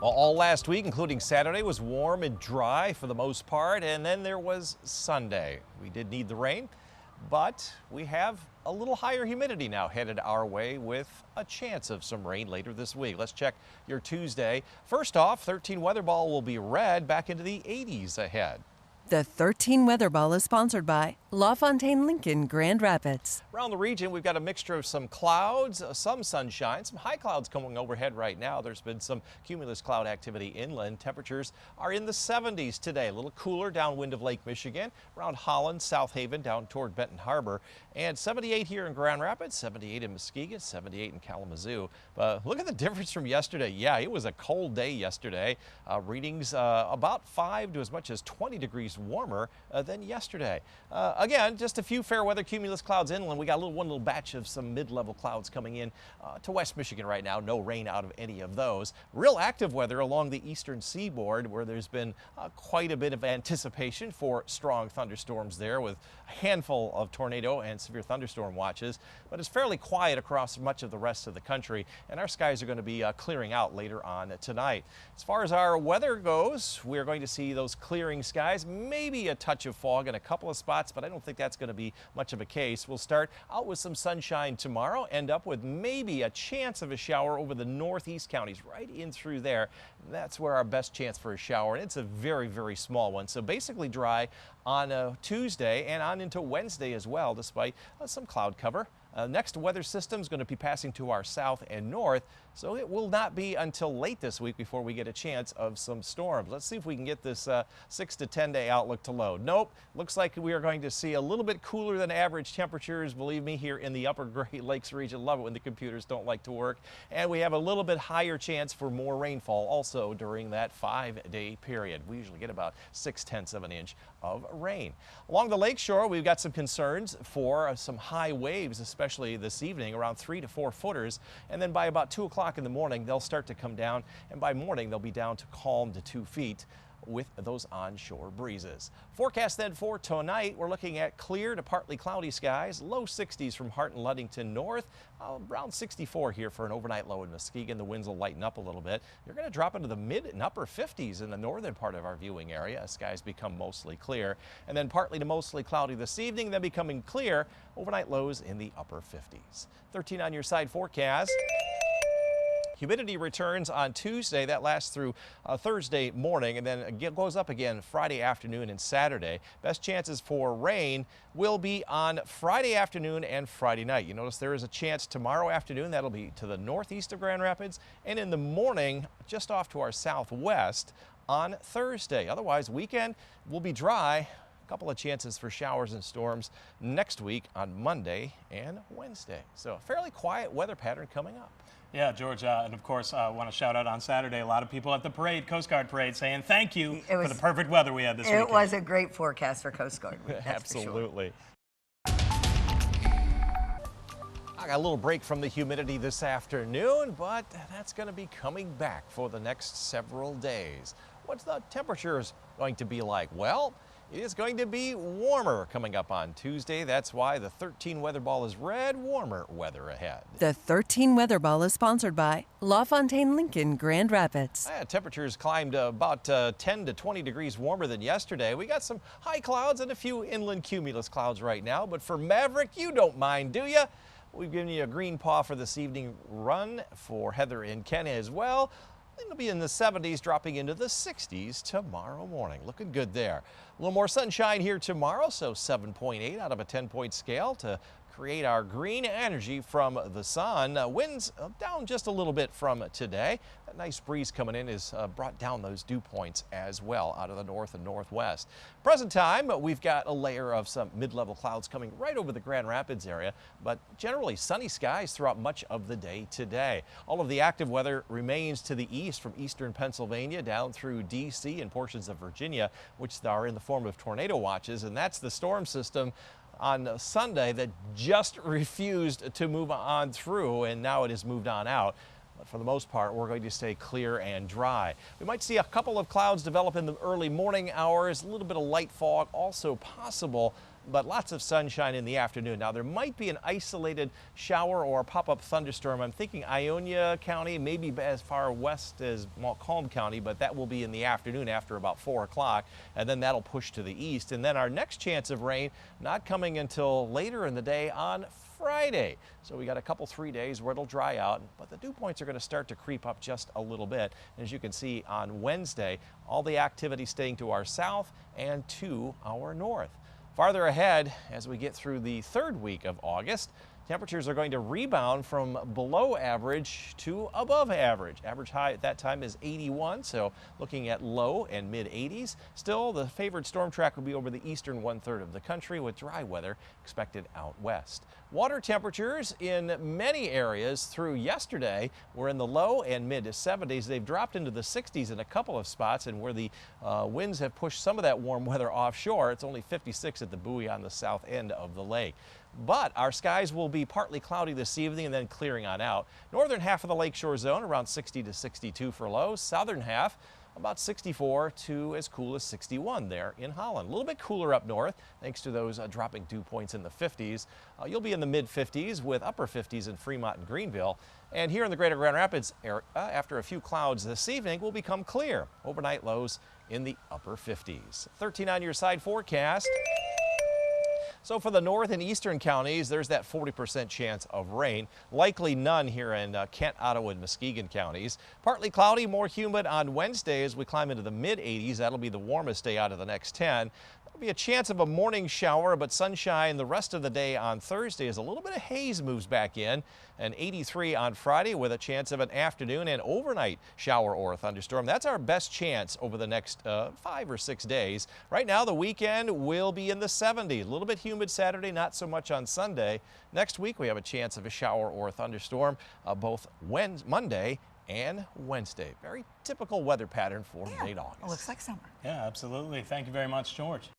Well, all last week, including Saturday, was warm and dry for the most part, and then there was Sunday. We did need the rain, but we have a little higher humidity now headed our way with a chance of some rain later this week. Let's check your Tuesday. First off, 13 weather ball will be red back into the 80s ahead. The 13 Weather Ball is sponsored by LaFontaine Lincoln Grand Rapids. Around the region, we've got a mixture of some clouds, some sunshine, some high clouds coming overhead right now. There's been some cumulus cloud activity inland. Temperatures are in the 70s today. A little cooler downwind of Lake Michigan, around Holland, South Haven, down toward Benton Harbor. And 78 here in Grand Rapids, 78 in Muskegon, 78 in Kalamazoo. Look at the difference from yesterday. Yeah, it was a cold day yesterday. Readings about 5 to as much as 20 degrees warmer than yesterday. Again, just a few fair weather cumulus clouds inland. We got one little batch of some mid-level clouds coming in to West Michigan right now. No rain out of any of those. Real active weather along the eastern seaboard, where there's been quite a bit of anticipation for strong thunderstorms there, with a handful of tornado and severe thunderstorm watches. But it's fairly quiet across much of the rest of the country, and our skies are going to be clearing out later on tonight. As far as our weather goes, we're going to see those clearing skies, maybe a touch of fog in a couple of spots, but I don't think that's going to be much of a case. We'll start out with some sunshine tomorrow, end up with maybe a chance of a shower over the northeast counties, right in through there. That's where our best chance for a shower, and it's a very, very small one. So basically dry on Tuesday and on into Wednesday as well, despite some cloud cover. Next weather system is going to be passing to our south and north, so it will not be until late this week before we get a chance of some storms. Let's see if we can get this 6 to 10 day outlook to load. Nope, looks like we are going to see a little bit cooler than average temperatures, believe me, here in the upper Great Lakes region. Love it when the computers don't like to work. And we have a little bit higher chance for more rainfall also during that 5-day period. We usually get about 6/10 of an inch of rain. Along the lakeshore, we've got some concerns for some high waves, especially this evening, around 3 to 4 footers. And then by about 2 o'clock in the morning, they'll start to come down. And by morning, they'll be down to calm to 2 feet with those onshore breezes. Forecast then for tonight, we're looking at clear to partly cloudy skies, low 60s from Hart and Ludington north, around 64 here for an overnight low in Muskegon. The winds will lighten up a little bit. You're going to drop into the mid and upper 50s in the northern part of our viewing area as skies become mostly clear. And then partly to mostly cloudy this evening, then becoming clear, overnight lows in the upper 50s. 13 on your side forecast. Humidity returns on Tuesday. That lasts through Thursday morning, and then it goes up again Friday afternoon and Saturday. Best chances for rain will be on Friday afternoon and Friday night. You notice there is a chance tomorrow afternoon. That'll be to the northeast of Grand Rapids, and in the morning just off to our southwest on Thursday. Otherwise, weekend will be dry. A couple of chances for showers and storms next week on Monday and Wednesday. So a fairly quiet weather pattern coming up. Yeah, George, and of course, I want to shout out on Saturday, a lot of people at the parade, Coast Guard parade, saying thank you for the perfect weather we had this weekend. It was a great forecast for Coast Guard. Absolutely. I got a little break from the humidity this afternoon, but that's going to be coming back for the next several days. What's the temperatures going to be like? Well, it is going to be warmer coming up on Tuesday. That's why the 13 weather ball is red, warmer weather ahead. The 13 Weather Ball is sponsored by LaFontaine Lincoln Grand Rapids. Temperatures climbed about 10 to 20 degrees warmer than yesterday. We got some high clouds and a few inland cumulus clouds right now, but for Maverick, you don't mind, do you? We've given you a green paw for this evening run for Heather and Ken as well. It'll be in the 70s, dropping into the 60s tomorrow morning. Looking good there. A little more sunshine here tomorrow, so 7.8 out of a 10-point scale to create our green energy from the sun. Winds down just a little bit from today. That nice breeze coming in has brought down those dew points as well out of the north and northwest. Present time, we've got a layer of some mid-level clouds coming right over the Grand Rapids area, but generally sunny skies throughout much of the day today. All of the active weather remains to the east from eastern Pennsylvania down through D.C. and portions of Virginia, which are in the form of tornado watches, and that's the storm system on Sunday that just refused to move on through, and now it has moved on out. But for the most part, we're going to stay clear and dry. We might see a couple of clouds develop in the early morning hours, a little bit of light fog also possible but lots of sunshine in the afternoon. Now, there might be an isolated shower or pop-up thunderstorm. I'm thinking Ionia County, maybe as far west as Montcalm County, but that will be in the afternoon after about 4 o'clock, and then that'll push to the east. And then our next chance of rain not coming until later in the day on Friday. So we got a couple 3 days where it'll dry out, but the dew points are going to start to creep up just a little bit. And as you can see on Wednesday, all the activity staying to our south and to our north. Farther ahead, as we get through the third week of August, temperatures are going to rebound from below average to above average. Average high at that time is 81, so looking at low and mid 80s. Still, the favored storm track will be over the eastern 1/3 of the country with dry weather expected out west. Water temperatures in many areas through yesterday were in the low and mid 70s. They've dropped into the 60s in a couple of spots, and where the winds have pushed some of that warm weather offshore, it's only 56 at the buoy on the south end of the lake. But our skies will be partly cloudy this evening and then clearing on out. Northern half of the lakeshore zone around 60 to 62 for lows. Southern half about 64 to as cool as 61 there in Holland. A little bit cooler up north thanks to those dropping dew points in the 50s. You'll be in the mid 50s with upper 50s in Fremont and Greenville. And here in the greater Grand Rapids area, after a few clouds this evening, will become clear. Overnight lows in the upper 50s. 13 on your side forecast. So for the north and eastern counties, there's that 40% chance of rain. Likely none here in Kent, Ottawa, and Muskegon counties. Partly cloudy, more humid on Wednesday as we climb into the mid 80s. That'll be the warmest day out of the next 10. There'll be a chance of a morning shower, but sunshine the rest of the day on Thursday as a little bit of haze moves back in. An 83 on Friday with a chance of an afternoon and overnight shower or thunderstorm. That's our best chance over the next 5 or 6 days. Right now, the weekend will be in the 70s. A little bit humid Saturday, not so much on Sunday. Next week, we have a chance of a shower or a thunderstorm both Monday and Wednesday. Very typical weather pattern for late August. It looks like summer. Yeah, absolutely. Thank you very much, George.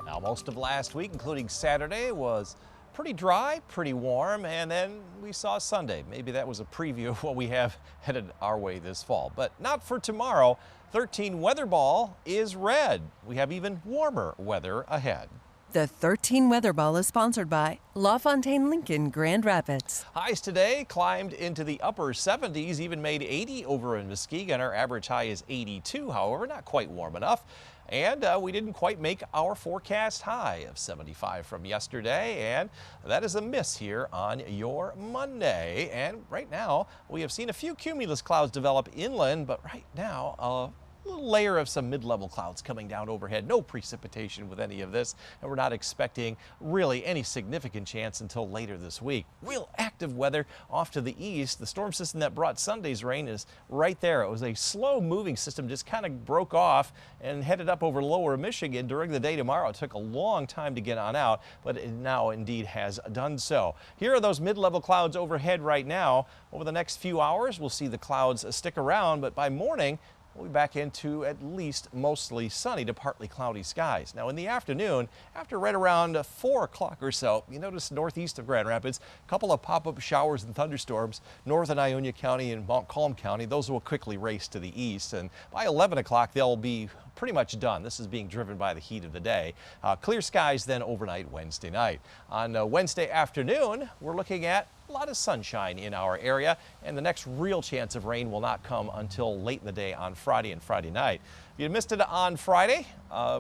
Now, most of last week, including Saturday, was pretty dry, pretty warm, and then we saw Sunday. Maybe that was a preview of what we have headed our way this fall, but not for tomorrow. 13 weather ball is red. We have even warmer weather ahead. The 13 Weather Ball is sponsored by LaFontaine Lincoln Grand Rapids. Highs today climbed into the upper 70s, even made 80 over in Muskegon. Our average high is 82, however, not quite warm enough. And we didn't quite make our forecast high of 75 from yesterday, and that is a miss here on your Monday. And right now, we have seen a few cumulus clouds develop inland, but right now, a little layer of some mid-level clouds coming down overhead. No precipitation with any of this, and we're not expecting really any significant chance until later this week. Real active weather off to the east. The storm system that brought Sunday's rain is right there. It was a slow-moving system, just kind of broke off and headed up over lower Michigan during the day tomorrow. It took a long time to get on out, but it now indeed has done so. Here are those mid-level clouds overhead right now. Over the next few hours, we'll see the clouds stick around, but by morning, we'll be back into at least mostly sunny to partly cloudy skies. Now in the afternoon, after right around 4 o'clock or so, you notice northeast of Grand Rapids, a couple of pop-up showers and thunderstorms. North in Ionia County and Montcalm County, those will quickly race to the east. And by 11 o'clock, they'll be pretty much done. This is being driven by the heat of the day. Clear skies then overnight Wednesday night. On Wednesday afternoon, we're looking at a lot of sunshine in our area, and the next real chance of rain will not come until late in the day on Friday and Friday night. If you missed it on Friday,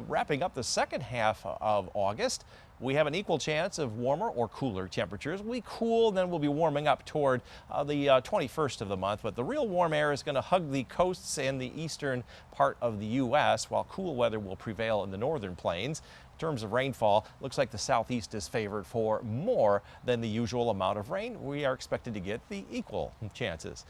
wrapping up the second half of August, we have an equal chance of warmer or cooler temperatures. We cool, then we'll be warming up toward the 21st of the month, but the real warm air is going to hug the coasts and the eastern part of the U.S., while cool weather will prevail in the northern plains. In terms of rainfall, looks like the southeast is favored for more than the usual amount of rain. We are expected to get the equal chances.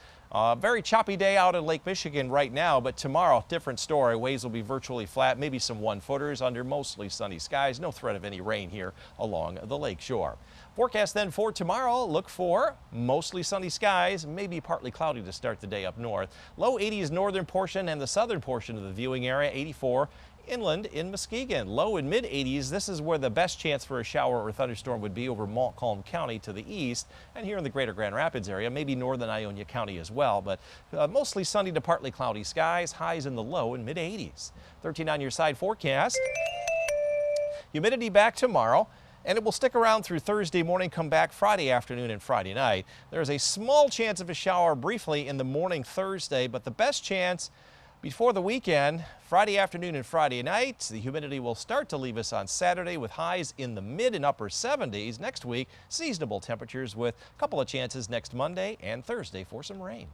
Very choppy day out in Lake Michigan right now, but tomorrow, different story. Waves will be virtually flat, maybe some 1-footers under mostly sunny skies. No threat of any rain here along the lake shore. Forecast then for tomorrow, look for mostly sunny skies, maybe partly cloudy to start the day up north. Low 80s northern portion and the southern portion of the viewing area, 84 inland in Muskegon. Low and mid 80s. This is where the best chance for a shower or thunderstorm would be over Montcalm County to the east, and here in the greater Grand Rapids area, maybe northern Ionia County as well, but mostly sunny to partly cloudy skies, highs in the low and mid 80s. 13 on your side forecast. Humidity back tomorrow, and it will stick around through Thursday morning, come back Friday afternoon and Friday night. There is a small chance of a shower briefly in the morning Thursday, but the best chance before the weekend, Friday afternoon and Friday night. The humidity will start to leave us on Saturday with highs in the mid and upper 70s. Next week, seasonable temperatures with a couple of chances next Monday and Thursday for some rain.